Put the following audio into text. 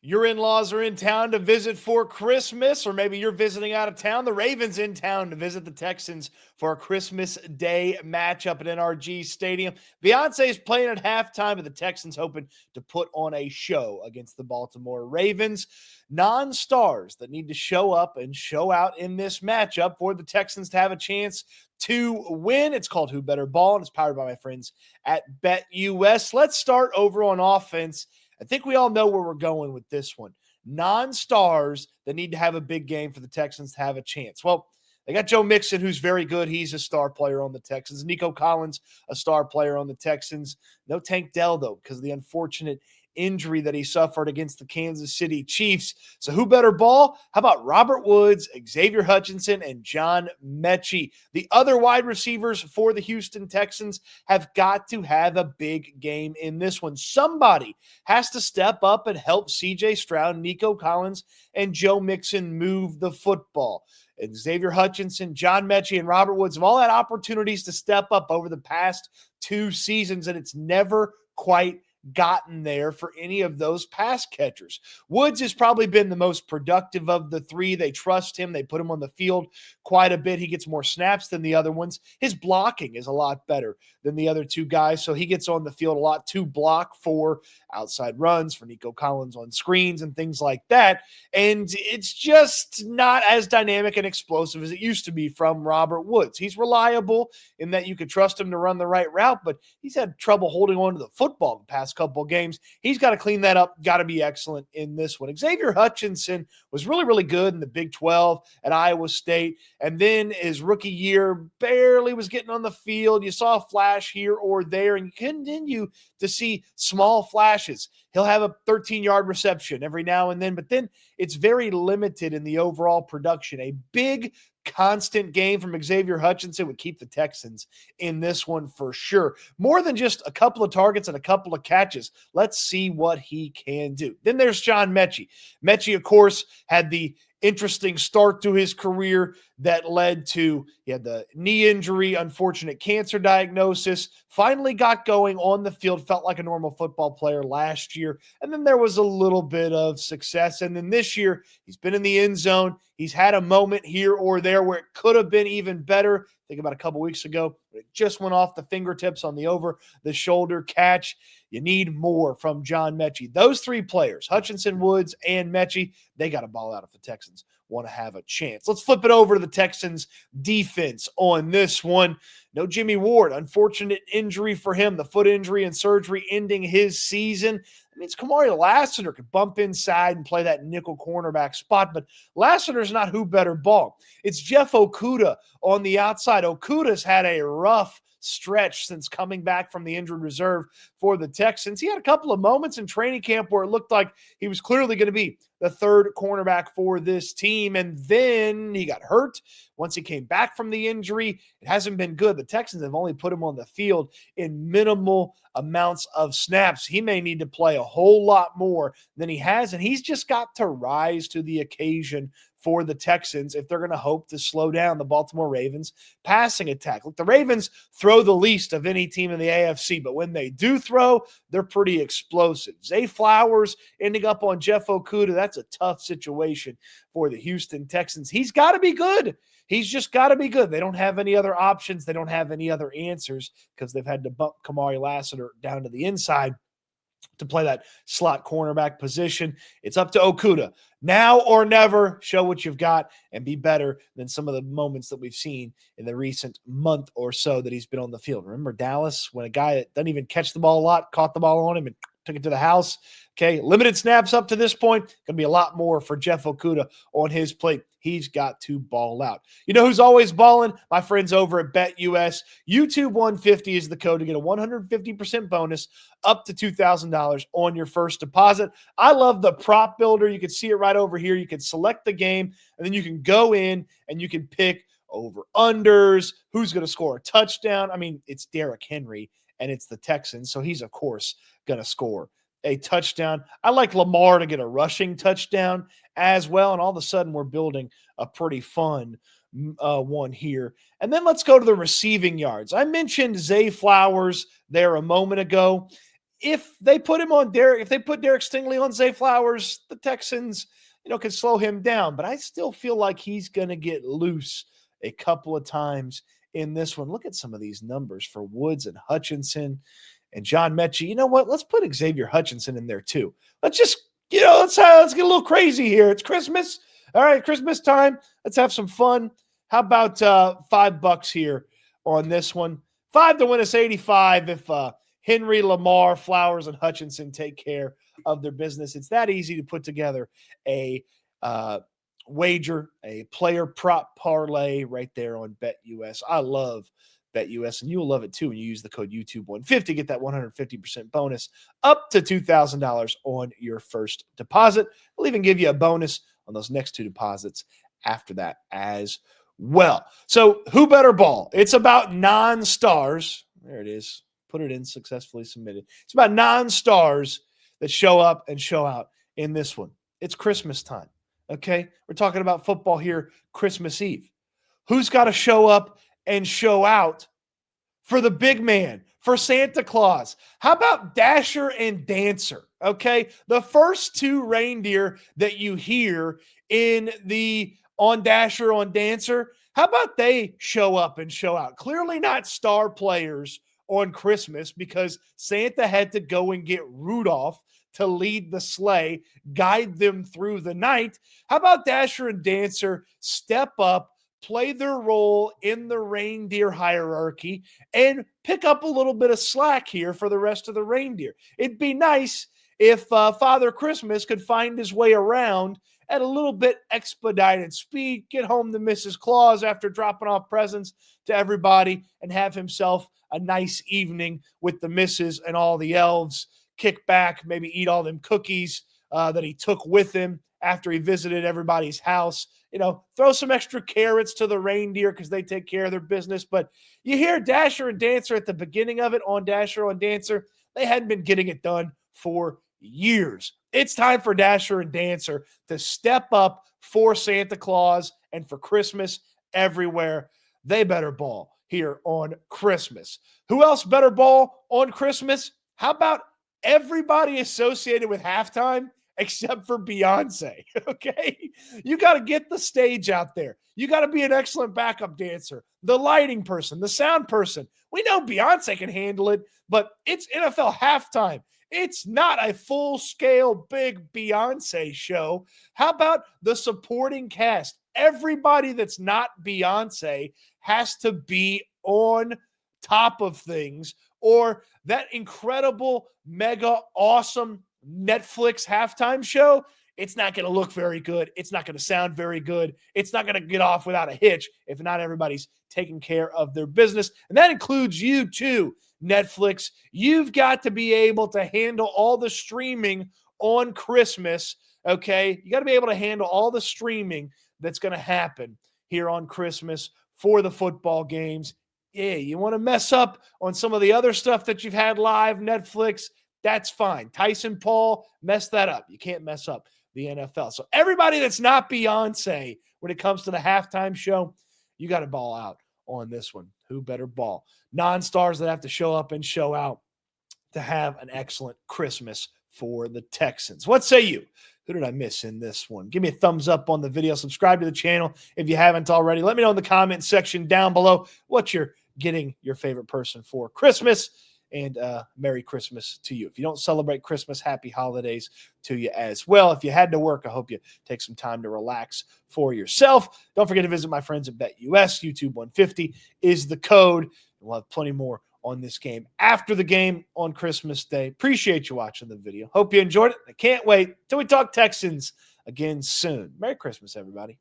Your in-laws are in town to visit for Christmas, or maybe you're visiting out of town. The Ravens in town to visit the Texans for a Christmas Day matchup at NRG Stadium. Beyonce's playing at halftime, and the Texans hoping to put on a show against the Baltimore Ravens. Non-stars that need to show up and show out in this matchup for the Texans to have a chance to win. It's called Who Better Ball, and it's powered by my friends at BetUS. Let's start over on offense. I think we all know where we're going with this one. Non-stars that need to have a big game for the Texans to have a chance. Well, they got Joe Mixon, who's very good. He's a star player on the Texans. Nico Collins, a star player on the Texans. No Tank Dell, though, because of the unfortunate injury that he suffered against the Kansas City Chiefs. So who better ball? How about Robert Woods, Xavier Hutchinson, and John Mechie? The other wide receivers for the Houston Texans have got to have a big game in this one. Somebody has to step up and help CJ Stroud, Nico Collins, and Joe Mixon move the football. And Xavier Hutchinson, John Mechie, and Robert Woods have all had opportunities to step up over the past 2 seasons, and it's never quite gotten there for any of those pass catchers. Woods has probably been the most productive of the three. They trust him. They put him on the field quite a bit. He gets more snaps than the other ones. His blocking is a lot better than the other two guys, so he gets on the field a lot to block for outside runs, for Nico Collins on screens and things like that. And it's just not as dynamic and explosive as it used to be from Robert Woods. He's reliable in that you could trust him to run the right route, but he's had trouble holding on to the football the past couple of games. He's got to clean that up, got to be excellent in this one. Xavier Hutchinson was really, really good in the Big 12 at Iowa State, and then his rookie year barely was getting on the field. You saw a flash here or there, and you continue to see small flashes. He'll have a 13-yard reception every now and then, but then it's very limited in the overall production. A big constant game from Xavier Hutchinson would keep the Texans in this one for sure. More than just a couple of targets and a couple of catches. Let's see what he can do. Then there's John Mechie. Mechie, of course, had the interesting start to his career that led to, he had the knee injury, unfortunate cancer diagnosis, finally got going on the field, felt like a normal football player last year. And then there was a little bit of success. And then this year, he's been in the end zone. He's had a moment here or there where it could have been even better. Think about a couple weeks ago, it just went off the fingertips on the over-the-shoulder catch. You need more from John Mechie. Those three players, Hutchinson, Woods, and Mechie, they got to ball out if the Texans want to have a chance. Let's flip it over to the Texans defense on this one. No Jimmy Ward, unfortunate injury for him, the foot injury and surgery ending his season. That means Kamari Lassiter could bump inside and play that nickel cornerback spot, but Lassiter's not who better ball. It's Jeff Okudah on the outside. Okudah's had a rough stretch since coming back from the injured reserve for the Texans. He had a couple of moments in training camp where it looked like he was clearly going to be the third cornerback for this team, and then he got hurt. Once he came back from the injury, it hasn't been good. The Texans have only put him on the field in minimal amounts of snaps. He may need to play a whole lot more than he has, and he's just got to rise to the occasion for the Texans if they're going to hope to slow down the Baltimore Ravens passing attack. Look, the Ravens throw the least of any team in the AFC, but when they do throw, they're pretty explosive. Zay Flowers ending up on Jeff Okudah, that's a tough situation for the Houston Texans. He's got to be good. He's just got to be good. They don't have any other options. They don't have any other answers because they've had to bump Kamari Lassiter down to the inside to play that slot cornerback position. It's up to Okudah. Now or never, show what you've got and be better than some of the moments that we've seen in the recent month or so that he's been on the field. Remember Dallas, when a guy that doesn't even catch the ball a lot, caught the ball on him and took it to the house? Okay, limited snaps up to this point. Going to be a lot more for Jeff Okudah on his plate. He's got to ball out. You know who's always balling? My friends over at BetUS. YouTube 150 is the code to get a 150% bonus up to $2,000 on your first deposit. I love the prop builder. You can see it right over here. You can select the game, and then you can go in and you can pick over-unders, who's going to score a touchdown. I mean, it's Derrick Henry, and it's the Texans, so he's, of course, going to score a touchdown. I like Lamar to get a rushing touchdown as well, and all of a sudden we're building a pretty fun one here. And then let's go to the receiving yards. I mentioned Zay Flowers there a moment ago. if they put him on Derek, if they put Derek Stingley on Zay Flowers, the Texans, can slow him down. But I still feel like he's going to get loose a couple of times in this one. Look at some of these numbers for Woods and Hutchinson and John Mechie. You know what? Let's put Xavier Hutchinson in there too. Let's just, let's get a little crazy here. It's Christmas. All right, Christmas time. Let's have some fun. How about $5 here on this one? 5 to win us 85 if Henry, Lamar, Flowers, and Hutchinson take care of their business. It's that easy to put together a wager, a player prop parlay right there on BetUS. I love BetUS, and you'll love it too when you use the code YouTube150. Get that 150% bonus up to $2,000 on your first deposit. We'll even give you a bonus on those next 2 deposits after that as well. So who better ball? It's about non-stars. There it is. Put it in, successfully submitted. It's about non-stars that show up and show out in this one. It's Christmas time, okay? We're talking about football here, Christmas Eve. Who's got to show up and show out for the big man, for Santa Claus? How about Dasher and Dancer, okay? The first 2 reindeer that you hear in the On Dasher, On Dancer, how about they show up and show out? Clearly not star players on Christmas because Santa had to go and get Rudolph to lead the sleigh, guide them through the night. How about Dasher and Dancer step up, play their role in the reindeer hierarchy, and pick up a little bit of slack here for the rest of the reindeer? It'd be nice if Father Christmas could find his way around at a little bit expedited speed, get home to Mrs. Claus after dropping off presents to everybody, and have himself a nice evening with the missus and all the elves, kick back, maybe eat all them cookies that he took with him after he visited everybody's house. Throw some extra carrots to the reindeer because they take care of their business. But you hear Dasher and Dancer at the beginning of it on Dasher on Dancer. They hadn't been getting it done for years. It's time for Dasher and Dancer to step up for Santa Claus and for Christmas everywhere. They better ball here on Christmas. Who else better ball on Christmas? How about everybody associated with halftime except for Beyonce, okay? You got to get the stage out there. You got to be an excellent backup dancer, the lighting person, the sound person. We know Beyonce can handle it, but it's NFL halftime. It's not a full-scale big Beyonce show. How about the supporting cast? Everybody that's not Beyonce has to be on top of things, or that incredible, mega awesome Netflix halftime show, it's not going to look very good. It's not going to sound very good. It's not going to get off without a hitch if not everybody's taking care of their business. And that includes you too, Netflix. You've got to be able to handle all the streaming on Christmas, okay? You got to be able to handle all the streaming that's going to happen here on Christmas for the football games. Yeah, you want to mess up on some of the other stuff that you've had live, Netflix, that's fine. Tyson Paul messed that up. You can't mess up the NFL. So everybody that's not Beyonce when it comes to the halftime show, you got to ball out on this one. Who better ball? Non-stars that have to show up and show out to have an excellent Christmas for the Texans. What say you? Who did I miss in this one? Give me a thumbs up on the video. Subscribe to the channel if you haven't already. Let me know in the comment section down below what you're getting your favorite person for Christmas. And Merry Christmas to you. If you don't celebrate Christmas, happy holidays to you as well. If you had to work, I hope you take some time to relax for yourself. Don't forget to visit my friends at BetUS. YouTube150 is the code. We'll have plenty more on this game after the game on Christmas Day. Appreciate you watching the video. Hope you enjoyed it. I can't wait till we talk Texans again soon. Merry Christmas, everybody.